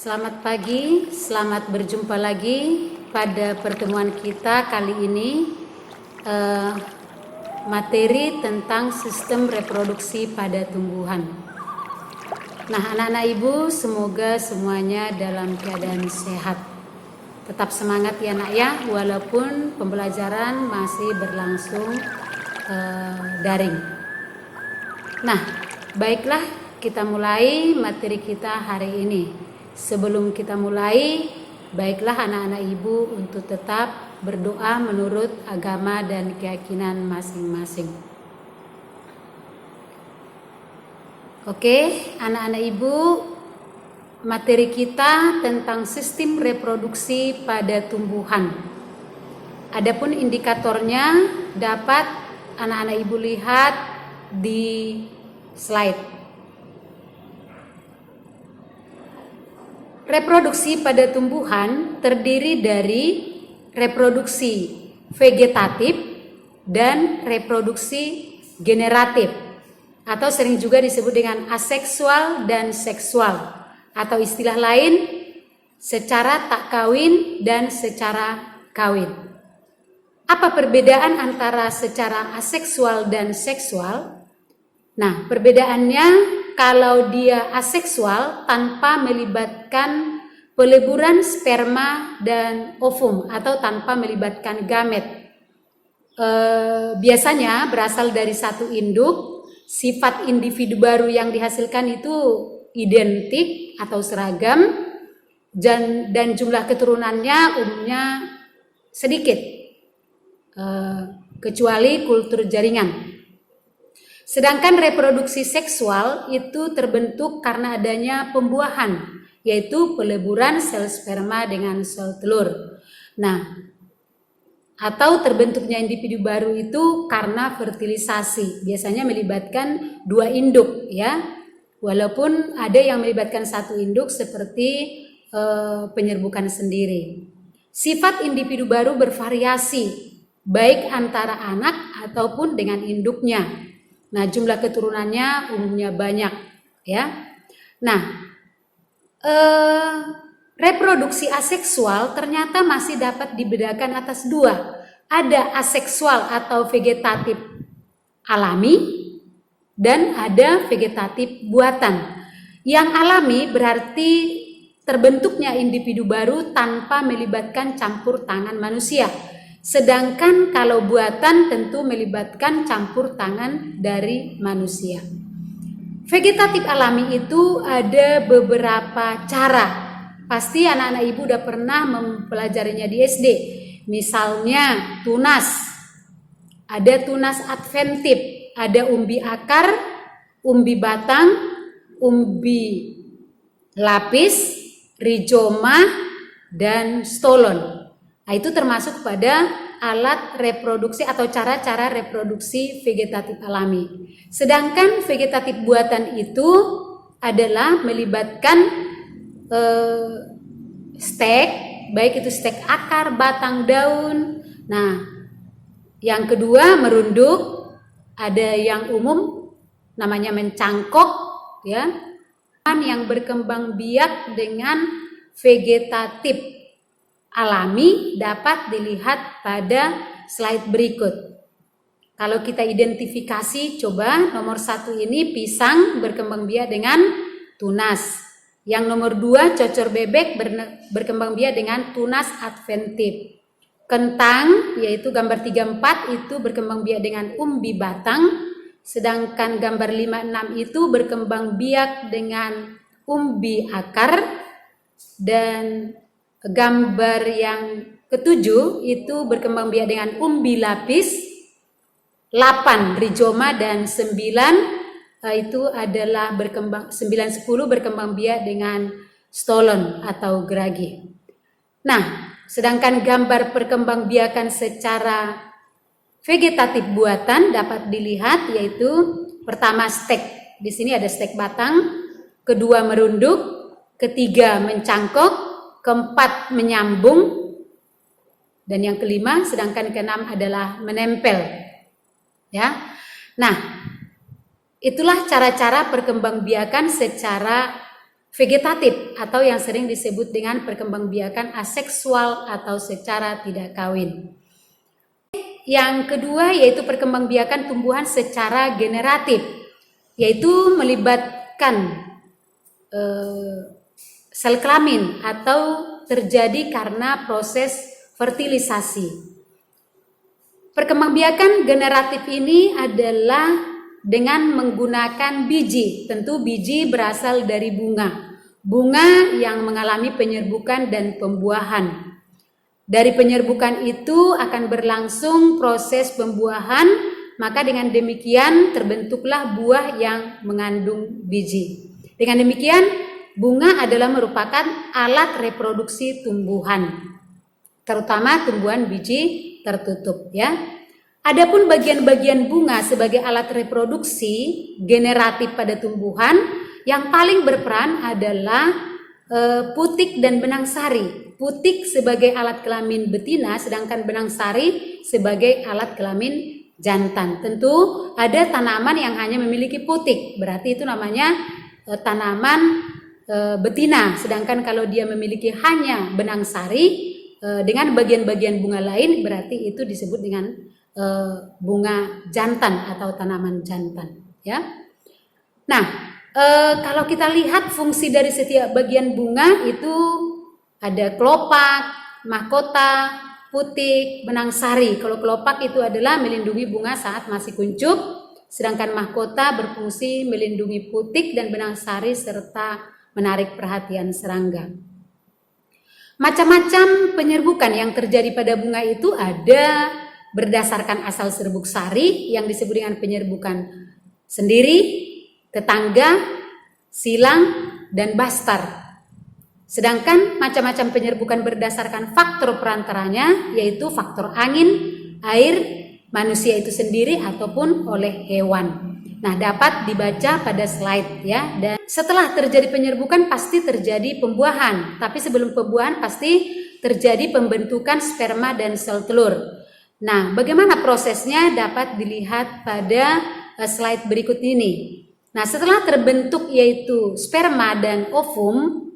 Selamat pagi, selamat berjumpa lagi pada pertemuan kita kali ini. Materi tentang sistem reproduksi pada tumbuhan. Nah, anak-anak ibu, semoga semuanya dalam keadaan sehat. Tetap semangat ya nak ya, walaupun pembelajaran masih berlangsung daring. Nah, baiklah kita mulai materi kita hari ini. Sebelum kita mulai, baiklah anak-anak ibu untuk tetap berdoa menurut agama dan keyakinan masing-masing. Oke, anak-anak ibu, materi kita tentang sistem reproduksi pada tumbuhan. Adapun indikatornya dapat anak-anak ibu lihat di slide. Reproduksi pada tumbuhan terdiri dari reproduksi vegetatif dan reproduksi generatif, atau sering juga disebut dengan aseksual dan seksual, atau istilah lain secara tak kawin dan secara kawin. Apa perbedaan antara secara aseksual dan seksual? Nah, perbedaannya kalau dia aseksual tanpa melibatkan peleburan sperma dan ovum atau tanpa melibatkan gamet. Biasanya berasal dari satu induk, sifat individu baru yang dihasilkan itu identik atau seragam, dan jumlah keturunannya umumnya sedikit, kecuali kultur jaringan. Sedangkan reproduksi seksual itu terbentuk karena adanya pembuahan, yaitu peleburan sel sperma dengan sel telur. Nah, atau terbentuknya individu baru itu karena fertilisasi, biasanya melibatkan dua induk ya, walaupun ada yang melibatkan satu induk seperti penyerbukan sendiri. Sifat individu baru bervariasi, baik antara anak ataupun dengan induknya. Nah, jumlah keturunannya umumnya banyak ya. Nah, reproduksi aseksual ternyata masih dapat dibedakan atas dua. Ada aseksual atau vegetatif alami dan ada vegetatif buatan. Yang alami berarti terbentuknya individu baru tanpa melibatkan campur tangan manusia. Sedangkan kalau buatan tentu melibatkan campur tangan dari manusia. Vegetatif alami itu ada beberapa cara. Pasti anak-anak ibu udah pernah mempelajarinya di SD. Misalnya tunas. Ada tunas adventif, ada umbi akar, umbi batang, umbi lapis, rizoma, dan stolon. Nah, itu termasuk pada alat reproduksi atau cara-cara reproduksi vegetatif alami. Sedangkan vegetatif buatan itu adalah melibatkan stek, baik itu stek akar, batang, daun. Nah, yang kedua merunduk, ada yang umum namanya mencangkok, ya, yang berkembang biak dengan vegetatif alami dapat dilihat pada slide berikut. Kalau kita identifikasi, coba nomor 1 ini pisang berkembang biak dengan tunas. Yang nomor 2 cocor bebek berkembang biak dengan tunas adventif. Kentang, yaitu gambar 34 itu berkembang biak dengan umbi batang. Sedangkan gambar 56 itu berkembang biak dengan umbi akar. Dan gambar yang ketujuh itu berkembang biak dengan umbi lapis, 8 rizoma, dan 9 itu adalah 9-10 berkembang biak dengan stolon atau geragi. Nah, sedangkan gambar perkembangbiakan secara vegetatif buatan dapat dilihat, yaitu pertama stek. Di sini ada stek batang, kedua merunduk, ketiga mencangkok, keempat menyambung, dan yang kelima, sedangkan keenam adalah menempel. Ya, nah itulah cara-cara perkembangbiakan secara vegetatif atau yang sering disebut dengan perkembangbiakan aseksual atau secara tidak kawin. Yang kedua yaitu perkembangbiakan tumbuhan secara generatif, yaitu melibatkan sel kelamin atau terjadi karena proses fertilisasi. Perkembangbiakan generatif ini adalah dengan menggunakan biji. Tentu biji berasal dari bunga. Bunga yang mengalami penyerbukan dan pembuahan. Dari penyerbukan itu akan berlangsung proses pembuahan, maka dengan demikian terbentuklah buah yang mengandung biji. Dengan demikian, bunga adalah merupakan alat reproduksi tumbuhan, terutama tumbuhan biji tertutup ya. Adapun bagian-bagian bunga sebagai alat reproduksi generatif pada tumbuhan, yang paling berperan adalah putik dan benang sari. Putik sebagai alat kelamin betina, sedangkan benang sari sebagai alat kelamin jantan. Tentu ada tanaman yang hanya memiliki putik, berarti itu namanya tanaman betina. Sedangkan kalau dia memiliki hanya benang sari dengan bagian-bagian bunga lain, berarti itu disebut dengan bunga jantan atau tanaman jantan. Ya. Nah, kalau kita lihat fungsi dari setiap bagian bunga itu ada kelopak, mahkota, putik, benang sari. Kalau kelopak itu adalah melindungi bunga saat masih kuncup, sedangkan mahkota berfungsi melindungi putik dan benang sari serta menarik perhatian serangga. Macam-macam penyerbukan yang terjadi pada bunga itu ada berdasarkan asal serbuk sari yang disebut dengan penyerbukan sendiri, tetangga, silang, dan bastar. Sedangkan macam-macam penyerbukan berdasarkan faktor perantaranya, yaitu faktor angin, air, manusia itu sendiri ataupun oleh hewan. Nah, dapat dibaca pada slide ya. Dan setelah terjadi penyerbukan pasti terjadi pembuahan, tapi sebelum pembuahan pasti terjadi pembentukan sperma dan sel telur. Nah, bagaimana prosesnya dapat dilihat pada slide berikut ini. Nah, setelah terbentuk yaitu sperma dan ovum,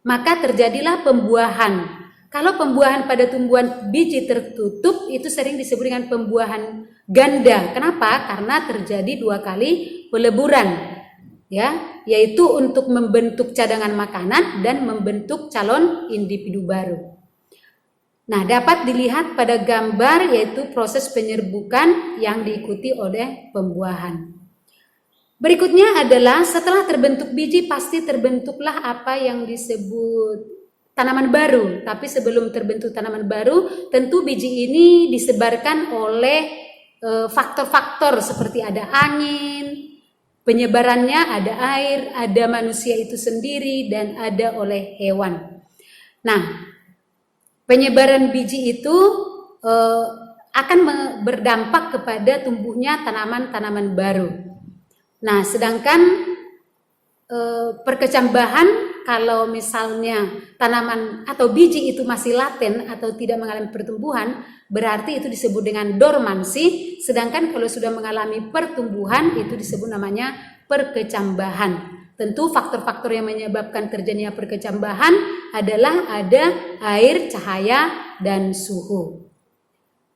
maka terjadilah pembuahan. Kalau pembuahan pada tumbuhan biji tertutup itu sering disebut dengan pembuahan ganda. Kenapa? Karena terjadi 2 kali peleburan, ya, yaitu untuk membentuk cadangan makanan dan membentuk calon individu baru. Nah, dapat dilihat pada gambar yaitu proses penyerbukan yang diikuti oleh pembuahan. Berikutnya adalah setelah terbentuk biji pasti terbentuklah apa yang disebut tanaman baru. Tapi sebelum terbentuk tanaman baru, tentu biji ini disebarkan oleh faktor-faktor seperti ada angin, penyebarannya ada air, ada manusia itu sendiri, dan ada oleh hewan. Nah, penyebaran biji itu akan berdampak kepada tumbuhnya tanaman-tanaman baru. Nah, sedangkan perkecambahan kalau misalnya tanaman atau biji itu masih laten atau tidak mengalami pertumbuhan, berarti itu disebut dengan dormansi. Sedangkan kalau sudah mengalami pertumbuhan itu disebut namanya perkecambahan. Tentu faktor-faktor yang menyebabkan terjadinya perkecambahan adalah ada air, cahaya, dan suhu.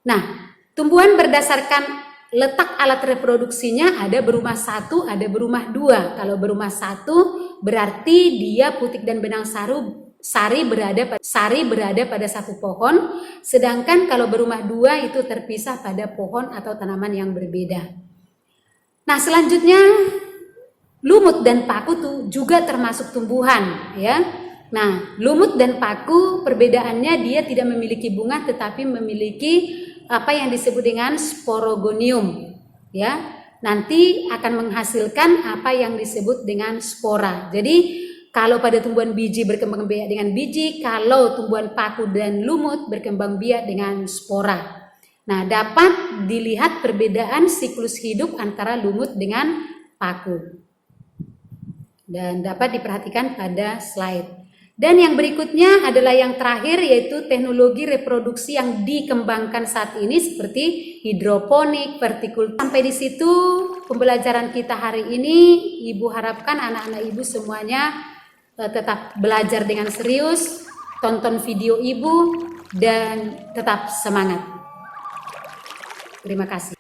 Nah, tumbuhan berdasarkan letak alat reproduksinya ada berumah 1, ada berumah 2. Kalau berumah 1 berarti dia putik dan benang sari berada pada satu pohon, sedangkan kalau berumah 2 itu terpisah pada pohon atau tanaman yang berbeda. Nah, selanjutnya lumut dan paku tuh juga termasuk tumbuhan ya. Nah, lumut dan paku perbedaannya dia tidak memiliki bunga tetapi memiliki apa yang disebut dengan sporogonium ya. Nanti akan menghasilkan apa yang disebut dengan spora. Jadi kalau pada tumbuhan biji berkembang biak dengan biji, kalau tumbuhan paku dan lumut berkembang biak dengan spora. Nah, dapat dilihat perbedaan siklus hidup antara lumut dengan paku. Dan dapat diperhatikan pada slide. Dan yang berikutnya adalah yang terakhir yaitu teknologi reproduksi yang dikembangkan saat ini seperti hidroponik, vertikultur. Sampai di situ pembelajaran kita hari ini. Ibu harapkan anak-anak ibu semuanya tetap belajar dengan serius, tonton video ibu, dan tetap semangat. Terima kasih.